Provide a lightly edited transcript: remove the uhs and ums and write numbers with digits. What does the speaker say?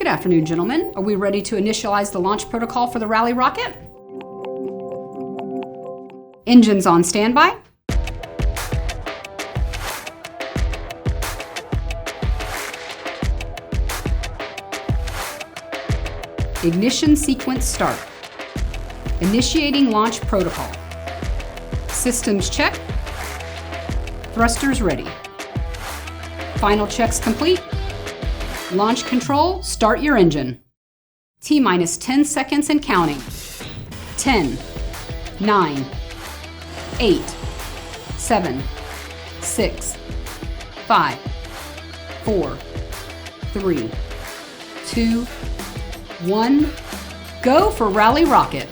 Good afternoon, gentlemen. Are we ready to initialize the launch protocol for the Rally rocket? Engines on standby. Ignition sequence start. Initiating launch protocol. Systems check. Thrusters ready. Final checks complete. Launch control, start your engine. T-minus 10 seconds and counting. 10, 9, 8, 7, 6, 5, 4, 3, 2, 1. Go for Rally Rocket.